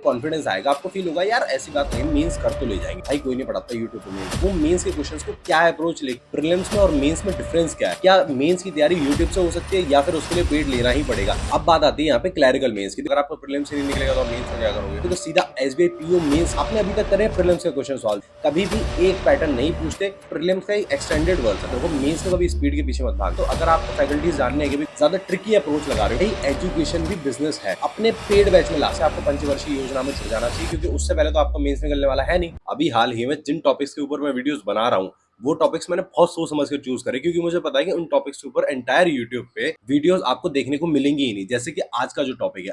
Confidence आएगा, आपको feel होगा यार ऐसी बात नहीं, मेंस कर तो ले जाएंगे भाई, कोई नहीं पढ़ाता यूट्यूब पे मेंस। वो मेंस के क्वेश्चंस को क्या अप्रोच ले, प्रीलिम्स में और मेंस में डिफरेंस क्या है, क्या मेंस की तैयारी यूट्यूब से हो सकती है या फिर उसके लिए पेड लेना ही पड़ेगा। अब बात आती है यहाँ पे क्लैरिकल मेंस की। अगर आपको प्रीलिम्स से नहीं निकलेगा तो मेंस में क्या करोगे, तो सीधा एसबीआई पीओ मेंस। आपने अभी तक करे प्रीलिम्स के क्वेश्चन सॉल्व, कभी भी एक पैटर्न नहीं पूछते, प्रीलिम्स का एक्सटेंडेड वर्जन है वो। मेंस में कभी स्पीड के पीछे मत भाग। तो अगर आपको फैकल्टीज जानने के भी ज्यादा ट्रिकी अप्रोच लगा रहे हो, एजुकेशन भी बिजनेस है, अपने पेड बैच में ला से आपको पंचवर्षीय योजना में जुड़ जाना चाहिए, क्योंकि उससे पहले तो आपको मेंस निकलने वाला है नहीं। अभी हाल ही में जिन टॉपिक्स के ऊपर मैं वीडियोस बना रहा हूँ वो टॉपिक्स मैंने बहुत सोच समझ कर चूज करे, क्योंकि मुझे पता है कि उन टॉपिक्स के ऊपर एंटायर यूट्यूब पे वीडियोस आपको देखने को मिलेंगी ही नहीं। जैसे कि आज का जो टॉपिक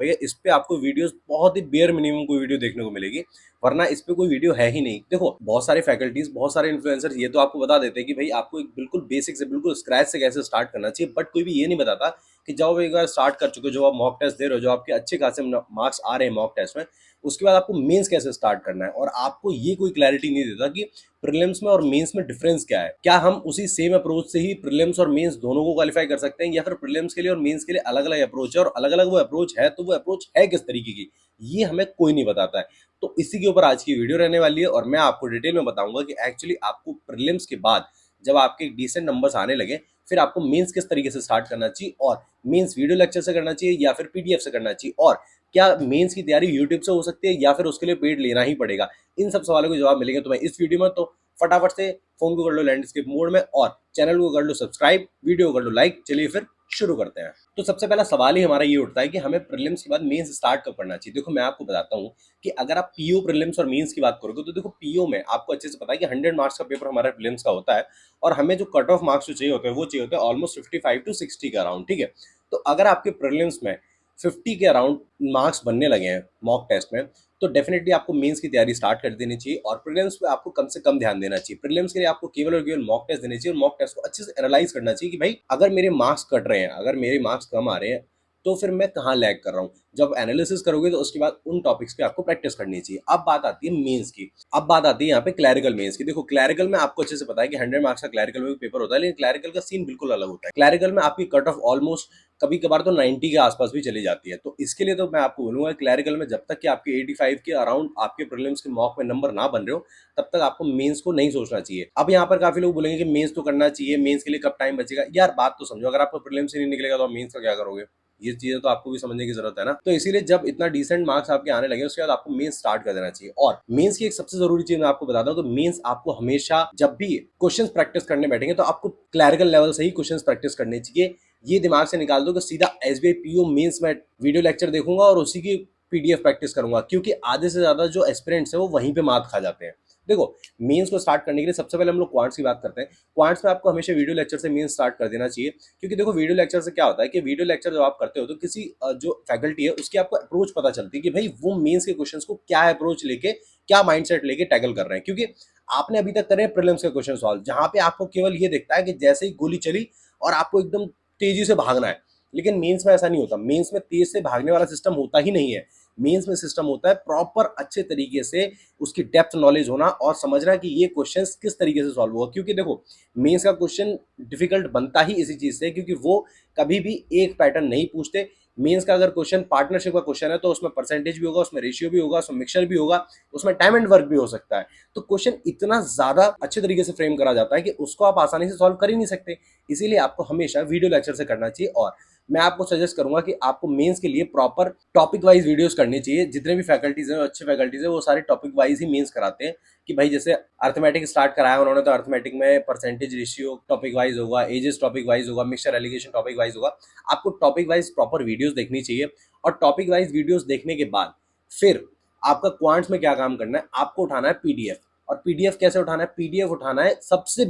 है, इस पे आपको वीडियोस बहुत ही बेयर मिनिमम कोई वीडियो देखने को मिलेगी, वरना इस पे कोई वीडियो है ही नहीं। देखो बहुत सारे फैकल्टीज, बहुत सारे इन्फ्लुएंसर्स ये तो आपको बता देते हैं कि भाई आपको एक बिल्कुल बेसिक से, बिल्कुल स्क्रैच से कैसे स्टार्ट करना चाहिए, बट कोई भी ये नहीं बताता कि जब एक बार स्टार्ट कर चुके हो, जो आप मॉक टेस्ट दे रहे हो, जो आपके अच्छे खासे मार्क्स आ रहे हैं मॉक टेस्ट में, उसके बाद आपको मेंस कैसे स्टार्ट करना है। और आपको ये कोई क्लैरिटी नहीं देता कि प्रीलिम्स में और मेंस में डिफरेंस क्या है। क्या हम उसी सेम अप्रोच से ही प्रीलिम्स और मेंस दोनों को क्वालिफाई कर सकते हैं, या फिर प्रीलिम्स के लिए और मेंस के लिए अलग अलग अप्रोच है, और अलग अलग वो अप्रोच है तो वो अप्रोच है किस तरीके की, ये हमें कोई नहीं बताता है। तो इसी के ऊपर आज की वीडियो रहने वाली है, और मैं आपको डिटेल में बताऊंगा कि एक्चुअली आपको प्रीलिम्स के बाद जब आपके डिसेंट नंबर्स आने लगे, फिर आपको मेंस किस तरीके से स्टार्ट करना चाहिए, और मेंस वीडियो लेक्चर से करना चाहिए या फिर पीडीएफ से करना चाहिए, और क्या मेंस की तैयारी यूट्यूब से हो सकती है या फिर उसके लिए पेड लेना ही पड़ेगा। इन सब सवालों के जवाब मिलेंगे तुम्हें इस वीडियो में। तो फटाफट से फोन को कर लो लैंडस्केप मोड में, और चैनल को कर लो सब्सक्राइब, वीडियो को कर लो लाइक। चलिए फिर शुरू करते हैं। तो सबसे पहला सवाल ही हमारा ये उठता है कि हमें प्रीलिम्स के बाद मेंस स्टार्ट कब करना चाहिए। देखो मैं आपको बताता हूँ कि अगर आप पीओ प्रीलिम्स और मेंस की बात करोगे, तो देखो पीओ में आपको अच्छे से पता है कि 100 मार्क्स का पेपर हमारा प्रीलिम्स का होता है, और हमें जो कट ऑफ मार्क्स जो चाहिए होते हैं वो चाहिए होते हैं ऑलमोस्ट 55 टू 60 के अराउंड, ठीक है। तो अगर आपके प्रीलिम्स में 50 के अराउंड मार्क्स बनने लगे हैं मॉक टेस्ट में, तो डेफिनेटली आपको मेंस की तैयारी स्टार्ट कर देनी चाहिए, और प्रीलिम्स पे आपको कम से कम ध्यान देना चाहिए। प्रीलिम्स के लिए आपको केवल और केवल मॉक टेस्ट देने चाहिए, और मॉक टेस्ट को अच्छे से एनालाइज करना चाहिए कि भाई अगर मेरे मार्क्स कट रहे हैं, अगर मेरे मार्क्स कम आ रहे हैं, तो फिर मैं कहाँ लैग कर रहा हूँ। जब एनालिसिस करोगे तो उसके बाद उन टॉपिक्स पे आपको प्रैक्टिस करनी चाहिए। अब बात आती है मेंस की। अब बात आती है यहाँ पे क्लैरिकल मेंस की। देखो क्लैरिकल में आपको अच्छे से पता है कि 100 मार्क्स का क्लैरिकल में पेपर होता है, लेकिन क्लैरिकल का सीन बिल्कुल अलग होता है। क्लैरिकल में आपकी कट ऑफ ऑलमोस्ट कभी कभार तो 90 के आसपास भी चली जाती है। तो इसके लिए तो मैं आपको बोलूंगा क्लैरिकल में जब तक कि आपके 85 के अराउंड आपके प्रीलिम्स के मॉक में नंबर ना बन रहे हो, तब तक आपको मेंस को नहीं सोचना चाहिए। अब यहाँ पर काफी लोग बोलेंगे कि मेंस तो करना चाहिए, मेंस के लिए कब टाइम बचेगा। यार बात तो समझो, अगर आपको प्रीलिम्स से नहीं निकलेगा तो मेंस का क्या करोगे, ये चीजें तो आपको भी समझने की जरूरत है ना। तो इसीलिए जब इतना डिसेंट मार्क्स आपके आने लगे उसके बाद आपको मेंस स्टार्ट कर देना चाहिए। और मेंस की एक सबसे जरूरी चीज मैं आपको बताता हूँ, तो मेंस आपको हमेशा जब भी क्वेश्चंस प्रैक्टिस करने बैठेंगे तो आपको क्लैरिकल लेवल से ही क्वेश्चंस प्रैक्टिस करने चाहिए। ये दिमाग से निकाल दो कि सीधा एसबीआई पीओ मेंस में वीडियो लेक्चर देखूंगा और उसी की पीडीएफ प्रैक्टिस करूंगा, क्योंकि आधे से ज्यादा जो एस्पिरेंट्स है वो वहीं पे मात खा जाते हैं। देखो मेंस को स्टार्ट करने के लिए सबसे पहले हम लोग क्वांट्स की बात करते हैं। क्वांट्स में आपको हमेशा वीडियो लेक्चर से मेंस स्टार्ट कर देना चाहिए, क्योंकि देखो वीडियो लेक्चर से क्या होता है कि वीडियो लेक्चर जब आप करते हो तो किसी जो फैकल्टी है उसकी आपको अप्रोच पता चलती है कि भाई वो मेंस के क्वेश्चंस को क्या अप्रोच लेके, क्या माइंडसेट लेके टैकल कर रहे हैं। क्योंकि आपने अभी तक करे प्रीलिम्स के क्वेश्चन सॉल्व, जहां पे आपको केवल ये दिखता है कि जैसे ही गोली चली और आपको एकदम तेजी से भागना है, लेकिन मेंस में ऐसा नहीं होता। मेंस में तेज से भागने वाला सिस्टम होता ही नहीं है। मेंस में सिस्टम होता है प्रॉपर अच्छे तरीके से उसकी डेप्थ नॉलेज होना और समझना कि ये क्वेश्चंस किस तरीके से सॉल्व होगा। क्योंकि देखो मेंस का क्वेश्चन डिफिकल्ट बनता ही इसी चीज से, क्योंकि वो कभी भी एक पैटर्न नहीं पूछते। मेंस का अगर क्वेश्चन पार्टनरशिप का क्वेश्चन है तो उसमें परसेंटेज भी होगा, उसमें रेशियो भी होगा, उसमें मिक्सचर भी होगा, उसमें टाइम एंड वर्क भी हो सकता है। तो क्वेश्चन इतना ज्यादा अच्छे तरीके से फ्रेम करा जाता है कि उसको आप आसानी से सॉल्व कर ही नहीं सकते। इसीलिए आपको हमेशा वीडियो लेक्चर से करना चाहिए। और मैं आपको सजेस्ट करूंगा कि आपको मेंस के लिए प्रॉपर टॉपिक वाइज वीडियोस करनी चाहिए। जितने भी फैकल्टीज हैं, अच्छे फैकल्टीज हैं, वो सारे टॉपिक वाइज ही मेंस कराते हैं। कि भाई जैसे अर्थमेटिक स्टार्ट कराया उन्होंने, तो अर्थमेटिक में परसेंटेज रेशियो टॉपिक वाइज होगा, एजेस टॉपिक वाइज होगा, मिक्सचर एलिगेशन टॉपिक वाइज होगा। आपको टॉपिक वाइज प्रॉपर वीडियोस देखनी चाहिए, और टॉपिक वाइज वीडियोस देखने के बाद फिर आपका क्वांट्स में क्या काम करना है, आपको उठाना है पीडीएफ। और पीडीएफ कैसे उठाना है, पीडीएफ उठाना है सबसे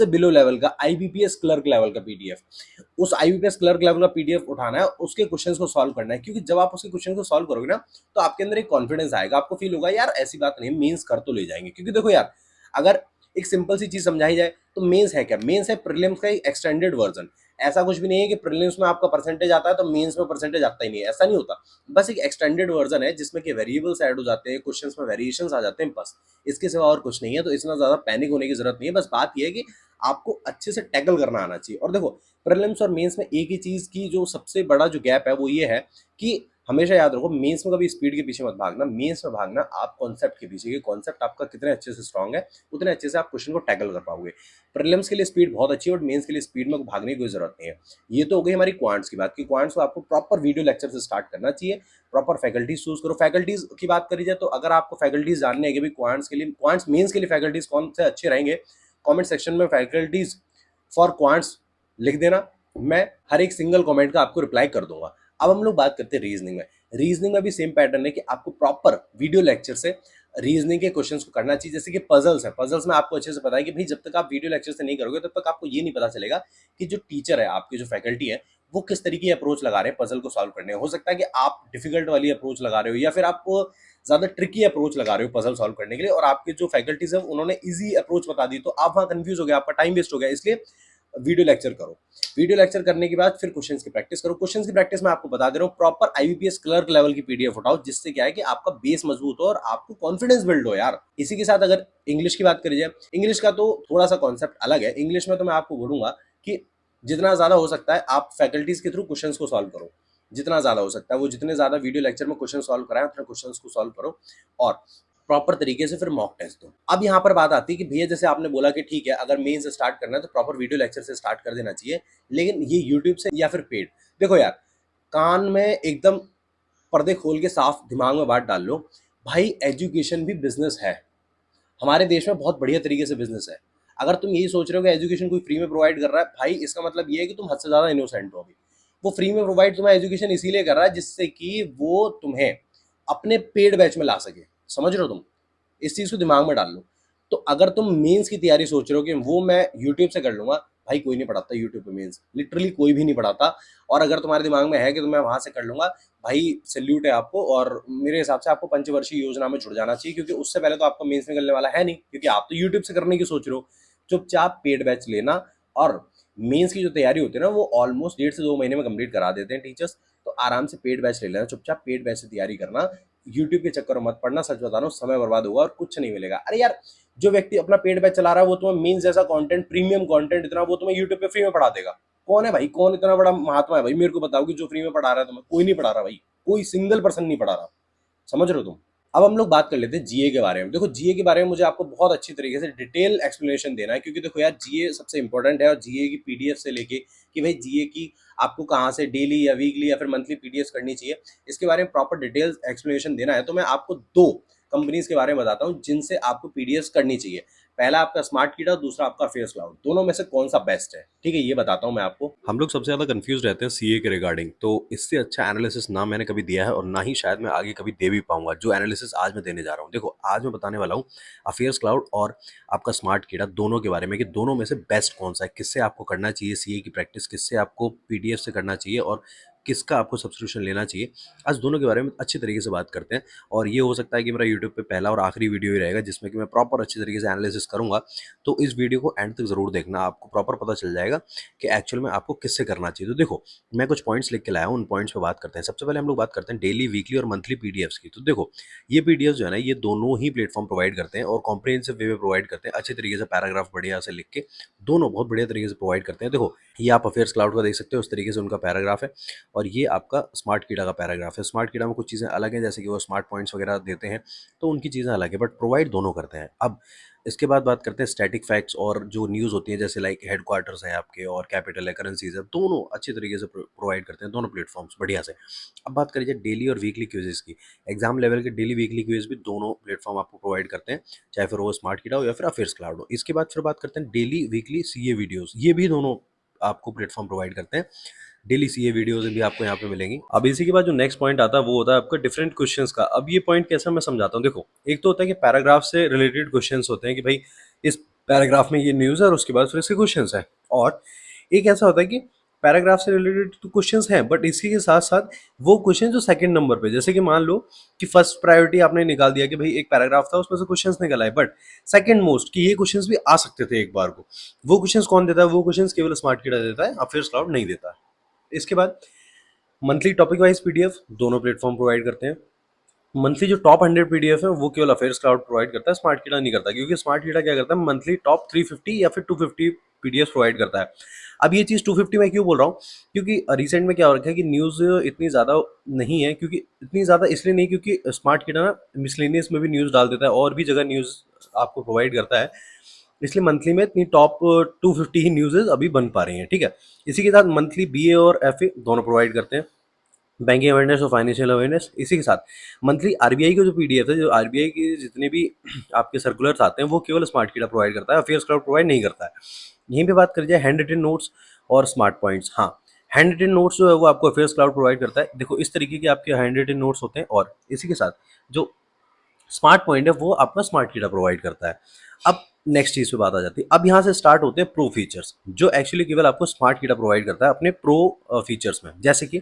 बिलो लेवल का आईबीपीएस क्लर्क लेवल का पीडीएफ। उस आईबीपीएस क्लर्क लेवल का पीडीएफ उठाना है, उसके क्वेश्चंस को सॉल्व करना है। क्योंकि जब आप उसके क्वेश्चन को सॉल्व करोगे ना, तो आपके अंदर एक कॉन्फिडेंस आएगा, आपको फील होगा यार ऐसी बात नहीं, मेंस कर तो ले जाएंगे। क्योंकि देखो यार, अगर एक सिंपल सी चीज समझाई जाए तो मेंस है क्या, मेंस है प्रीलिम्स का एक एक्सटेंडेड वर्जन। ऐसा कुछ भी नहीं है कि प्रीलिम्स में आपका परसेंटेज आता है तो मेंस में परसेंटेज आता ही नहीं है, ऐसा नहीं होता। बस एक एक्सटेंडेड वर्जन है जिसमें कि वेरिएबल्स ऐड हो जाते हैं, क्वेश्चंस में वेरिएशंस आ जाते हैं, बस इसके सिवा और कुछ नहीं है। तो इतना ज्यादा पैनिक होने की जरूरत नहीं है। बस बात यह है कि आपको अच्छे से टैकल करना आना चाहिए। और देखो प्रीलिम्स और मेंस में एक ही चीज की जो सबसे बड़ा जो गैप है वो ये है कि हमेशा याद रखो, मेंस में कभी स्पीड के पीछे मत भागना, मेंस में भागना आप कॉन्सेप्ट के पीछे, कि कॉन्सेप्ट आपका कितने अच्छे से स्ट्रांग है, उतने अच्छे से आप क्वेश्चन को टैकल कर पाओगे। प्रीलिम्स के लिए स्पीड बहुत अच्छी है, और मेंस के लिए स्पीड में भागने की कोई जरूरत नहीं है। ये तो हो गई हमारी क्वांट्स की बात, कि क्वांट्स को आपको प्रॉपर वीडियो लेक्चर से स्टार्ट करना चाहिए, प्रॉपर फैकल्टीज चूज करो। फैकल्टीज की बात करी जाए तो अगर आपको फैकल्टीज जानने हैं कि भाई क्वांट्स के लिए, क्वांट्स मेंस के लिए फैकल्टीज कौन से अच्छे रहेंगे, कमेंट सेक्शन में फैकल्टीज फॉर क्वांट्स लिख देना, मैं हर एक सिंगल कमेंट का आपको रिप्लाई कर दूंगा। अब हम लोग बात करते हैं रीजनिंग में। रीजनिंग में भी सेम पैटर्न है कि आपको प्रॉपर वीडियो लेक्चर से रीजनिंग के क्वेश्चंस को करना चाहिए। जैसे कि पजल्स है, पजल्स में आपको अच्छे से पता है कि भाई जब तक आप वीडियो लेक्चर से नहीं करोगे तब तक आपको ये नहीं पता चलेगा कि जो टीचर है, आपकी जो फैकल्टी है, वो किस तरीके की अप्रोच लगा रहे हैं पजल को सॉल्व करने में। हो सकता है कि आप डिफिकल्ट वाली अप्रोच लगा रहे हो, या फिर आप ज्यादा ट्रिकी अप्रोच लगा रहे हो पजल सॉल्व करने के लिए, और आपके जो फैकल्टीज है उन्होंने इजी अप्रोच बता दी, तो आप वहां कंफ्यूज हो गए, आपका टाइम वेस्ट हो गया। इसलिए वीडियो लेक्चर करो। वीडियो लेक्चर करने के बाद फिर क्वेश्चंस की प्रैक्टिस करो। क्वेश्चंस की प्रैक्टिस में आपको बता दे रहा हूँ, प्रॉपर आईबीपीएस क्लर्क लेवल की पीडीएफ उठाओ, जिससे क्या है कि आपका बेस मजबूत हो और आपको कॉन्फिडेंस बिल्ड हो यार। इसी के साथ अगर इंग्लिश की बात करी जाए, इंग्लिश का तो थोड़ा सा कॉन्सेप्ट अलग है। इंग्लिश में तो मैं आपको बोलूंगा कि जितना ज्यादा हो सकता है आप फैकल्टीज के थ्रू क्वेश्चन को सॉल्व करो, जितना ज्यादा हो सकता है। वो जितने ज्यादा वीडियो लेक्चर में क्वेश्चन सॉल्व कराएं उतने क्वेश्चन को सॉल्व करो, और प्रॉपर तरीके से फिर मॉक टेस्ट दो। अब यहाँ पर बात आती है कि भैया जैसे आपने बोला कि ठीक है, अगर मेन से स्टार्ट करना है तो प्रॉपर वीडियो लेक्चर से स्टार्ट कर देना चाहिए, लेकिन ये यूट्यूब से या फिर पेड। देखो यार, कान में एकदम पर्दे खोल के साफ दिमाग में बात डाल लो, भाई एजुकेशन भी बिजनेस है। हमारे देश में बहुत बढ़िया तरीके से बिजनेस है। अगर तुम यही सोच रहे हो कि एजुकेशन कोई फ्री में प्रोवाइड कर रहा है, भाई इसका मतलब ये है कि तुम हद से ज्यादा इनोसेंट हो। अभी वो फ्री में प्रोवाइड तुम्हें एजुकेशन इसीलिए कर रहा है जिससे कि वो तुम्हें अपने पेड बैच में ला सके। समझ रहे हो तुम? इस चीज को दिमाग में डाल लो। तो अगर तुम मेंस की तैयारी सोच रहे हो कि वो मैं यूट्यूब से कर लूंगा, भाई कोई नहीं पढ़ाता यूट्यूब पे मेंस, लिटरली कोई भी नहीं पढ़ाता। और अगर तुम्हारे दिमाग में है कि मैं वहां से कर लूंगा, भाई सैल्यूट है आपको, और मेरे हिसाब से आपको पंचवर्षीय योजना में जुड़ जाना चाहिए, क्योंकि उससे पहले तो आपका मेंस निकलने वाला है नहीं, क्योंकि आप तो यूट्यूब से करने की सोच रहे हो। चुपचाप पेड बैच लेना, और मेंस की जो तैयारी होती है ना, वो ऑलमोस्ट 1.5 से 2 महीने में कंप्लीट करा देते हैं टीचर्स। तो आराम से पेड बैच ले लेना, चुपचाप पेड बैच से तैयारी करना। यूट्यूब के चक्कर में मत पड़ना, सच बता रहा हूँ, समय बर्बाद होगा और कुछ नहीं मिलेगा। अरे यार, जो व्यक्ति अपना पेड बैच चला रहा है वो तुम्हें मेंस जैसा कंटेंट, प्रीमियम कंटेंट इतना, वो तुम्हें यूट्यूब पे फ्री में पढ़ा देगा। कौन है भाई, कौन इतना बड़ा महात्मा है भाई, मेरे को बताओ कि जो फ्री में पढ़ा रहा है तुम्हें? कोई नहीं पढ़ा रहा भाई, कोई सिंगल पर्सन नहीं पढ़ा रहा। समझ रहे हो तुम? अब हम लोग बात कर लेते हैं जीए के बारे में। देखो, जीए के बारे में मुझे आपको बहुत अच्छी तरीके से डिटेल एक्सप्लेनेशन देना है, क्योंकि देखो यार, जीए सबसे इंपॉर्टेंट है, और जीए की पीडीएफ से लेके कि भाई जीए की आपको कहाँ से डेली या वीकली या फिर मंथली पीडीएफ करनी चाहिए, इसके बारे में प्रॉपर डिटेल्स एक्सप्लेनेशन देना है। तो मैं आपको दो कंपनीज के बारे में बताता हूँ जिनसे आपको पीडीएफ करनी चाहिए। पहला आपका स्मार्ट कीड़ा, दूसरा आपका फेस क्लाउड। दोनों में से कौन सा बेस्ट है, ठीक है, ये बताता हूँ मैं आपको। हम लोग सबसे ज्यादा कंफ्यूज रहते हैं सीए के रिगार्डिंग, तो इससे अच्छा एनालिसिस ना मैंने कभी दिया है, और ना ही शायद मैं आगे कभी दे भी पाऊंगा जो एनालिसिस आज मैं देने जा रहा हूँ। देखो, आज मैं बताने वाला हूँ अफेयर्स क्लाउड और आपका स्मार्ट कीड़ा, दोनों के बारे में, कि दोनों में से बेस्ट कौन सा है, किससे आपको करना चाहिए सीए की प्रैक्टिस, किससे आपको पीडीएफ से करना चाहिए, और किसका आपको सब्सक्रिप्शन लेना चाहिए। आज दोनों के बारे में अच्छी तरीके से बात करते हैं, और ये हो सकता है कि मेरा यूट्यूब पे पहला और आखिरी वीडियो ही रहेगा जिसमें कि मैं प्रॉपर अच्छी तरीके से एनालिसिस करूंगा। तो इस वीडियो को एंड तक जरूर देखना, आपको प्रॉपर पता चल जाएगा कि एक्चुअल में आपको किससे करना चाहिए। तो देखो, मैं कुछ पॉइंट्स लिख के लाया हूँ, उन पॉइंट्स पे बात करते हैं। सबसे पहले हम लोग बात करते हैं डेली, वीकली और मंथली पीडीएफ्स की। तो देखो, ये पीडीएफ जो है ना, ये दोनों ही प्लेटफॉर्म प्रोवाइड करते हैं, और कॉम्प्रिहेंसिव वे में प्रोवाइड करते हैं, अच्छे तरीके से पैराग्राफ बढ़िया से लिख के दोनों बहुत बढ़िया तरीके से प्रोवाइड करते हैं। देखो, ये आप अफेयर्स क्लाउड का देख सकते हो, उस तरीके से उनका पैराग्राफ है, और ये आपका स्मार्ट कीड़ा का पैराग्राफ है। स्मार्ट कीड़ा में कुछ चीज़ें अलग हैं, जैसे कि वो स्मार्ट पॉइंट्स वगैरह देते हैं, तो उनकी चीज़ें अलग है, बट प्रोवाइड दोनों करते हैं। अब इसके बाद बात करते हैं स्टैटिक फैक्ट्स और जो न्यूज़ होती है, जैसे लाइक हेडक्वार्टर्स हैं आपके, और कैपिटल है, करेंसीज है, दोनों अच्छी तरीके से प्रोवाइड करते हैं, दोनों प्लेटफॉर्म्स बढ़िया से। अब बात करिए डेली और वीकली क्विजेस की। एग्जाम लेवल के डेली वीकली क्विज भी दोनों प्लेटफॉर्म आपको प्रोवाइड करते हैं, चाहे फिर वो स्मार्ट कीड़ा हो या फिर अफेयर्स क्लाउड हो। इसके बाद फिर बात करते हैं डेली वीकली सीए वीडियोस, ये भी दोनों आपको प्लेटफॉर्म प्रोवाइड करते हैं। डेली सीए वीडियोस भी आपको यहाँ पे मिलेंगी। अब इसी के बाद जो नेक्स्ट पॉइंट आता है वो होता है आपका डिफरेंट क्वेश्चंस का। अब ये पॉइंट कैसा मैं समझाता हूँ। देखो, एक तो होता है कि पैराग्राफ से रिलेटेड क्वेश्चंस होते हैं कि भाई इस पैराग्राफ में ये न्यूज़ है और उसके बाद फिर इसके क्वेश्चंस हैं, और एक ऐसा होता है कि पैराग्राफ से रिलेटेड तो क्वेश्चंस हैं, बट इसी के साथ साथ वो क्वेश्चन जो सेकंड नंबर पे, जैसे कि मान लो कि फर्स्ट प्रायोरिटी आपने निकाल दिया कि भाई एक पैराग्राफ था उसमें से क्वेश्चंस निकल आए, बट सेकंड मोस्ट कि ये क्वेश्चंस भी आ सकते थे एक बार को, वो क्वेश्चंस कौन देता है? वो क्वेश्चंस केवल स्मार्ट कीड़ा देता है, अफेयर्स क्लाउड नहीं देता है। इसके बाद मंथली टॉपिक वाइज पीडीएफ दोनों प्लेटफॉर्म प्रोवाइड करते हैं। मंथली जो टॉप 100 पीडीएफ है वो केवल अफेयर्स क्लाउड प्रोवाइड करता है, स्मार्ट कीड़ा नहीं करता, क्योंकि स्मार्ट कीड़ा क्या करता है, मंथली टॉप 350 या फिर 250 पीडीएफ प्रोवाइड करता है। अब ये चीज़ 250 में क्यों बोल रहा हूँ, क्योंकि रिसेंट में क्या हो रखा है कि न्यूज़ इतनी ज़्यादा नहीं है, क्योंकि इतनी ज़्यादा इसलिए नहीं क्योंकि स्मार्ट किड ना मिसलेनियस में भी न्यूज़ डाल देता है और भी जगह न्यूज़ आपको प्रोवाइड करता है, इसलिए मंथली में इतनी टॉप 250 ही न्यूज़ अभी बन पा रही हैं, ठीक है। इसी के साथ मंथली बीए और एफए दोनों प्रोवाइड करते हैं, बैंकिंग अवेयरनेस और फाइनेंशियल अवेयरनेस। इसी के साथ मंथली आरबीआई का जो पीडीएफ है, जो आरबीआई के जितने भी आपके सर्कुलर्स आते हैं वो केवल स्मार्ट कीड़ा प्रोवाइड करता है, अफेयर्स क्लाउड प्रोवाइड नहीं करता है। यहीं पे बात करी जाए हैंड रिटन नोट्स और स्मार्ट पॉइंट्स। हाँ, हैंड रिटन नोट्स जो है वो आपको अफेयर्स क्लाउड प्रोवाइड करता है। देखो इस तरीके के आपके हैंड रिटन नोट्स होते हैं, और इसी के साथ जो स्मार्ट पॉइंट है वो आपका स्मार्ट कीड़ा प्रोवाइड करता है। अब नेक्स्ट चीज पे बात आ जाती है, अब यहाँ से स्टार्ट होते हैं प्रो फीचर्स, जो एक्चुअली केवल आपको स्मार्ट कीड़ा प्रोवाइड करता है अपने प्रो फीचर्स में, जैसे कि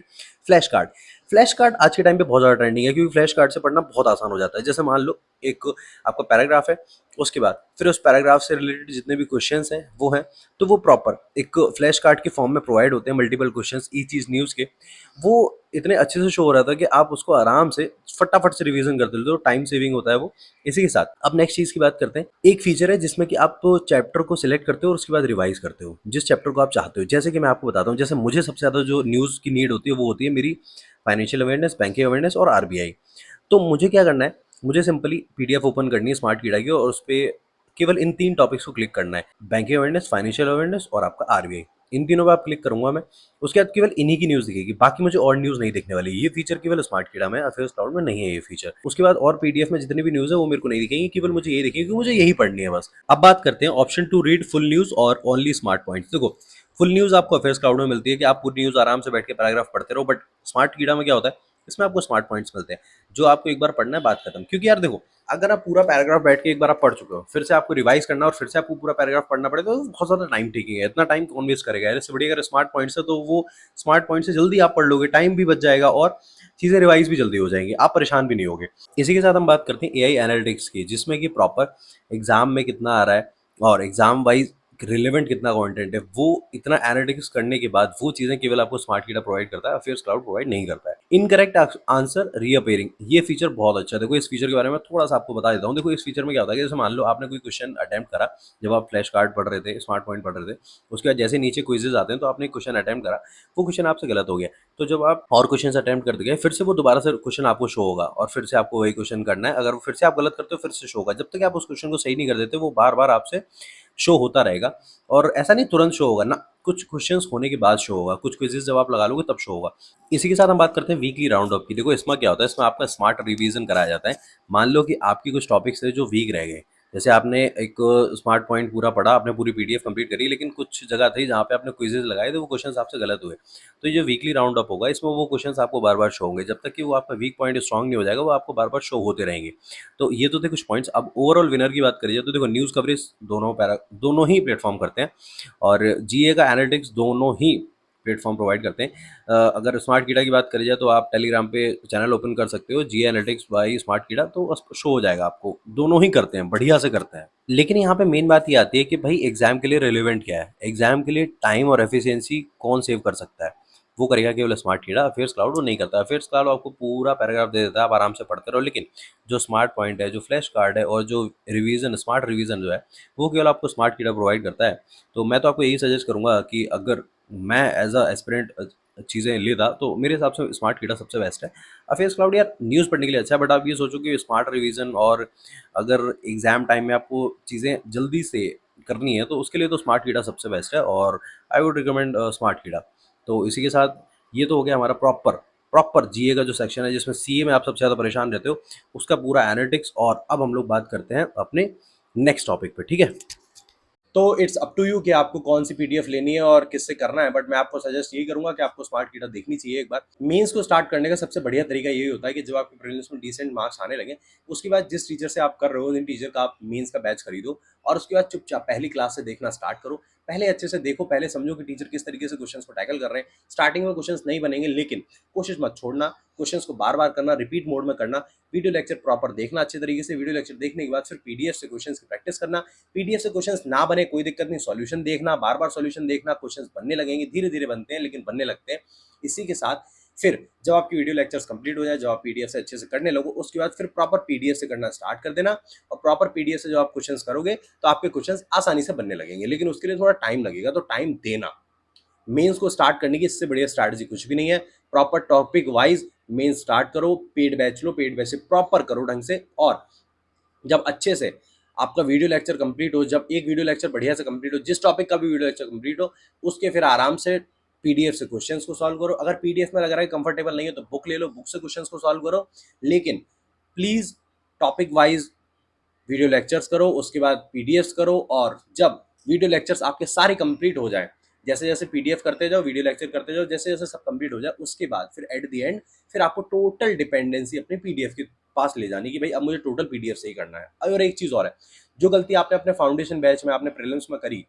फ्लैश कार्ड। फ्लैश कार्ड आज के टाइम पे बहुत ज़्यादा ट्रेंडिंग है, क्योंकि फ्लैश कार्ड से पढ़ना बहुत आसान हो जाता है। जैसे मान लो एक आपका पैराग्राफ है, उसके बाद फिर उस पैराग्राफ से रिलेटेड जितने भी क्वेश्चंस हैं वो हैं, तो वो प्रॉपर एक फ्लैश कार्ड के फॉर्म में प्रोवाइड होते हैं, मल्टीपल क्वेश्चंस ईच चीज न्यूज़ के। वो इतने अच्छे से शो हो रहा था कि आप उसको आराम से फटाफट से रिवीजन करते हो, तो टाइम सेविंग होता है वो। इसी के साथ अब नेक्स्ट चीज की बात करते हैं। एक फीचर है जिसमें कि आप चैप्टर को सिलेक्ट करते हो और उसके बाद रिवाइज करते हो जिस चैप्टर को आप चाहते हो। जैसे कि मैं आपको बताता हूँ, जैसे मुझे सबसे ज्यादा जो न्यूज की नीड होती है वो होती है मेरी फाइनेंशियल अवेयरनेस, बैंकिंग अवेयरनेस और आरबीआई। तो मुझे क्या करना है, मुझे सिंपली पीडीएफ ओपन करनी है स्मार्ट कीड़ा की, और उस पर केवल इन 3 टॉपिक्स को क्लिक करना है, बैंकिंग अवेयरनेस, फाइनेंशियल अवेयरनेस और आपका आरबीआई। इन तीनों पे आप क्लिक करूंगा मैं, उसके बाद केवल इन्हीं की न्यूज़ दिखेगी, बाकी मुझे और न्यूज़ नहीं दिखने वाली। ये फीचर केवल स्मार्ट कीड़ा में, अफेयर्स क्लाउड में नहीं है ये फीचर। उसके बाद और पीडीएफ में जितनी भी न्यूज़ है वो मेरे को नहीं दिखेंगी, केवल मुझे ये दिखेगी कि मुझे यही पढ़नी है बस। अब बात करते हैं option to read full news और ओनली स्मार्ट पॉइंट्स। देखो फुल न्यूज़ आपको अफेयर्स क्लाउड में मिलती है कि आप पूरी न्यूज़ आराम से बैठ के पैराग्राफ पढ़ते रहो, बट स्मार्ट कीड़ा में क्या होता है, इसमें आपको स्मार्ट पॉइंट्स मिलते हैं जो आपको एक बार पढ़ना है, बात खत्म। क्योंकि यार देखो, अगर आप पूरा पैराग्राफ बैठ के एक बार आप पढ़ चुके हो, फिर से आपको रिवाइज करना और फिर से आपको पूरा पैराग्राफ पढ़ना पड़ेगा, तो बहुत ज़्यादा टाइम टेकिंग है। इतना टाइम कौन वेस्ट करेगा यार, इससे बढ़िया अगर स्मार्ट पॉइंट्स है तो वो स्मार्ट पॉइंट से जल्दी आप पढ़ लोगे, टाइम भी बच जाएगा और चीज़ें रिवाइज भी जल्दी हो जाएंगी, आप परेशान भी नहीं होगे। इसी के साथ हम बात करते हैं एआई एनालिटिक्स की, जिसमें कि प्रॉपर एग्जाम में कितना आ रहा है और एग्जाम वाइज रिलेवेंट कितना कंटेंट है, वो इतना एनालिटिक्स करने के बाद वो चीजें केवल आपको स्मार्ट कीड़ा प्रोवाइड करता है, अफेयर्स क्लाउड प्रोवाइड नहीं करता है। इनकरेक्ट आंसर रीअपेयरिंग, ये फीचर बहुत अच्छा है। देखो इस फीचर के बारे में थोड़ा सा आपको बता देता हूँ। देखो इस फीचर में क्या होता है कि जैसे मान लो आपने कोई क्वेश्चन अटेम्प्ट करा, जब आप फ्लैश कार्ड पढ़ रहे थे, स्मार्ट पॉइंट पढ़ रहे थे, उसके बाद जैसे नीचे क्विजेज आते हैं तो आपने क्वेश्चन अटेम्प्ट करा, वो क्वेश्चन आपसे गलत हो गया, तो जब आप और क्वेश्चन अटेम्प्ट करते गए, फिर से वो दोबारा से क्वेश्चन आपको शो होगा और फिर से आपको वही क्वेश्चन करना है। अगर वो फिर से आप गलत करते हो फिर से शो होगा, जब तक आप उस क्वेश्चन को सही नहीं कर देते वो बार बार आपसे शो होता रहेगा। और ऐसा नहीं तुरंत शो होगा ना, कुछ क्वेश्चंस होने के बाद शो होगा, कुछ क्विजेस जब आप लगा लोगे तब शो होगा। इसी के साथ हम बात करते हैं वीकली राउंड अप की। देखो इसमें क्या होता है, इसमें आपका स्मार्ट रिवीजन कराया जाता है। मान लो कि आपकी कुछ टॉपिक्स थे जो वीक रह गए, जैसे आपने एक स्मार्ट पॉइंट पूरा पढ़ा, आपने पूरी पीडीएफ कंप्लीट करी, लेकिन कुछ जगह थी जहाँ पे आपने क्विजेस लगाए थे, वो क्वेश्चंस आपसे गलत हुए, तो ये जो वीकली राउंड अप होगा इसमें वो क्वेश्चंस आपको बार बार शो होंगे, जब तक कि वो आपका वीक पॉइंट स्ट्रॉन्ग नहीं हो जाएगा, वो आपको बार बार शो होते रहेंगे। तो ये तो थे कुछ पॉइंट्स। अब ओवरऑल विनर की बात करिए तो देखो न्यूज़ कवरेज दोनों ही प्लेटफॉर्म करते हैं, और जीए का एनालिटिक्स दोनों ही प्लेटफॉर्म प्रोवाइड करते हैं। अगर स्मार्ट कीड़ा की बात करी जाए तो आप टेलीग्राम पे चैनल ओपन कर सकते हो, जीए एनालिटिक्स बाय स्मार्ट कीड़ा, तो शो हो जाएगा आपको। दोनों ही करते हैं, बढ़िया से करते हैं। लेकिन यहाँ पे मेन बात ये आती है कि भाई एग्जाम के लिए रिलेवेंट क्या है, एग्जाम के लिए टाइम और एफिशिएंसी कौन सेव कर सकता है, वो करेगा केवल स्मार्ट कीड़ा। अफेयर्स क्लाउड वो नहीं करता। अफेयर्स क्लाउड आपको पूरा पैराग्राफ दे देता है, आप आराम से पढ़ते रहो, लेकिन जो स्मार्ट पॉइंट है, जो फ्लैश कार्ड है और जो रिवीजन, स्मार्ट रिवीजन जो है, वो केवल आपको स्मार्ट कीड़ा प्रोवाइड करता है। तो मैं तो आपको यही सजेस्ट करूंगा कि अगर मैं एज अ एस्पिरेंट चीज़ें लेता तो मेरे हिसाब से स्मार्ट कीड़ा सबसे बेस्ट है। अफेयर्स क्लाउड यार न्यूज़ पढ़ने के लिए अच्छा है, बट आप ये सोचो कि स्मार्ट रिवीजन और अगर एग्जाम टाइम में आपको चीज़ें जल्दी से करनी है तो उसके लिए तो स्मार्ट कीड़ा सबसे बेस्ट है, और आई वुड रिकमेंड स्मार्ट कीड़ा। तो इसी के साथ ये तो हो गया हमारा प्रॉपर प्रॉपर जीए का जो सेक्शन है, जिसमें सीए में आप सबसे ज़्यादा परेशान रहते हो, उसका पूरा एनालिटिक्स। और अब हम लोग बात करते हैं अपने नेक्स्ट टॉपिक पे, ठीक है। तो इट्स अप टू यू कि आपको कौन सी पीडीएफ लेनी है और किससे करना है, बट मैं आपको सजेस्ट यही करूंगा कि आपको स्मार्ट कीड़ा देखनी चाहिए एक बार। मेंस को स्टार्ट करने का सबसे बढ़िया तरीका यही होता है कि जब आपके प्रीलिम्स में डिसेंट मार्क्स आने लगे, उसके बाद जिस टीचर से आप कर रहे हो, जिन टीचर का आप मेंस का बैच खरीदो, और उसके बाद चुपचाप पहली क्लास से देखना स्टार्ट करो। पहले अच्छे से देखो, पहले समझो कि टीचर किस तरीके से क्वेश्चंस को टैकल कर रहे हैं। स्टार्टिंग में क्वेश्चंस नहीं बनेंगे, लेकिन कोशिश मत छोड़ना, क्वेश्चंस को बार बार करना, रिपीट मोड में करना, वीडियो लेक्चर प्रॉपर देखना अच्छे तरीके से। वीडियो लेक्चर देखने के बाद फिर पीडीएफ से क्वेश्चंस की प्रैक्टिस करना। पीडीएफ से क्वेश्चंस ना बने कोई दिक्कत नहीं, सॉल्यूशन देखना, बार बार सॉल्यूशन देखना, क्वेश्चंस बनने लगेंगे, धीरे धीरे बनते हैं लेकिन बनने लगते हैं। इसी के साथ फिर जब आपकी वीडियो लेक्चर्स कंप्लीट हो जाए, जब आप पीडीएफ से अच्छे से करने लगो, उसके बाद फिर प्रॉपर पीडीएफ से करना स्टार्ट कर देना। और प्रॉपर पीडीएफ से जब आप क्वेश्चंस करोगे तो आपके क्वेश्चंस आसानी से बनने लगेंगे, लेकिन उसके लिए थोड़ा टाइम लगेगा, तो टाइम देना। मेंस को स्टार्ट करने की इससे बढ़िया स्ट्रैटेजी कुछ भी नहीं है। Proper topic wise mains start करो, पेड बैच लो, पेड बैच से प्रॉपर करो ढंग से। और जब अच्छे से आपका वीडियो लेक्चर कंप्लीट हो, जब एक वीडियो लेक्चर बढ़िया से कंप्लीट हो, जिस टॉपिक का भी वीडियो लेक्चर कंप्लीट हो, उसके फिर आराम से पीडीएफ से क्वेश्चंस को सॉल्व करो। अगर पीडीएफ में लग रहा है कंफर्टेबल नहीं हो तो बुक ले लो, बुक से क्वेश्चंस को सॉल्व करो। लेकिन please topic wise video lectures करो, उसके बाद पीडीएफ करो। और जब वीडियो लेक्चर्स आपके सारे कंप्लीट हो जाए, जैसे जैसे पीडीएफ करते जाओ, वीडियो लेक्चर करते जाओ, जैसे जैसे सब कंप्लीट हो जाए, उसके बाद फिर एट द एंड फिर आपको टोटल डिपेंडेंसी अपने पीडीएफ के पास ले जानी कि भाई अब मुझे टोटल पीडीएफ से ही करना है। और एक चीज और है, जो गलती आपने अपने फाउंडेशन बैच में, आपने प्रीलिम्स में करी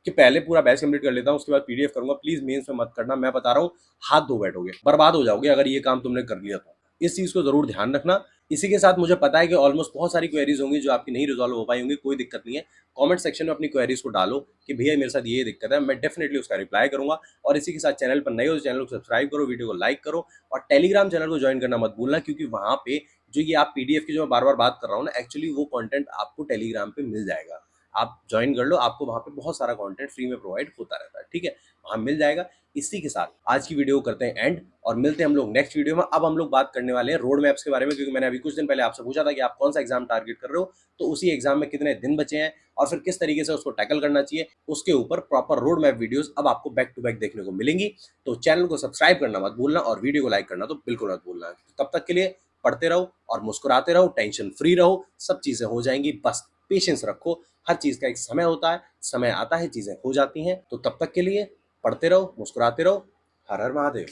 कि पहले पूरा बैच कंप्लीट कर लेता हूँ उसके बाद पीडीएफ करूंगा, प्लीज मेंस में मत करना। मैं बता रहा हूँ, हाथ धो बैठोगे, बर्बाद हो जाओगे अगर ये काम तुमने कर लिया तो। इस चीज को जरूर ध्यान रखना। इसी के साथ मुझे पता है कि ऑलमोस्ट बहुत सारी क्वेरीज होंगी जो आपकी नहीं रिजॉल्व हो पाई होंगी, कोई दिक्कत नहीं है। कमेंट सेक्शन में अपनी क्वेरीज को डालो कि भैया मेरे साथ ये दिक्कत है, मैं डेफिनेटली उसका रिप्लाई करूंगा। और इसी के साथ चैनल पर नए हो तो चैनल को सब्सक्राइब करो, वीडियो को लाइक करो, और टेलीग्राम चैनल को ज्वाइन करना मत भूलना, क्योंकि वहां पे जो ये आप पीडीएफ की जो मैं बार बार बात कर रहा हूँ ना, एक्चुअली वो कंटेंट आपको टेलीग्राम पे मिल जाएगा। आप ज्वाइन कर लो, आपको वहां पे बहुत सारा कंटेंट फ्री में प्रोवाइड होता रहता है, ठीक है, वहां मिल जाएगा। इसी के साथ आज की वीडियो को करते हैं एंड, और मिलते हैं हम लोग नेक्स्ट वीडियो में। अब हम लोग बात करने वाले हैं रोड मैप्स के बारे में, क्योंकि मैंने अभी कुछ दिन पहले आपसे पूछा था कि आप कौन सा एग्जाम टारगेट कर रहे हो, तो उसी एग्जाम में कितने दिन बचे हैं और फिर किस तरीके से उसको टैकल करना चाहिए, उसके ऊपर प्रॉपर रोड मैप वीडियोस अब आपको बैक टू बैक देखने को मिलेंगी। तो चैनल को सब्सक्राइब करना मत भूलना और वीडियो को लाइक करना तो बिल्कुल मत भूलना। तब तक के लिए पढ़ते रहो और मुस्कुराते रहो, टेंशन फ्री रहो, सब चीजें हो जाएंगी, बस पेशेंस रखो। हर चीज का एक समय होता है, समय आता है चीजें हो जाती हैं। तो तब तक के लिए पढ़ते रहो, मुस्कुराते रहो। हर हर महादेव।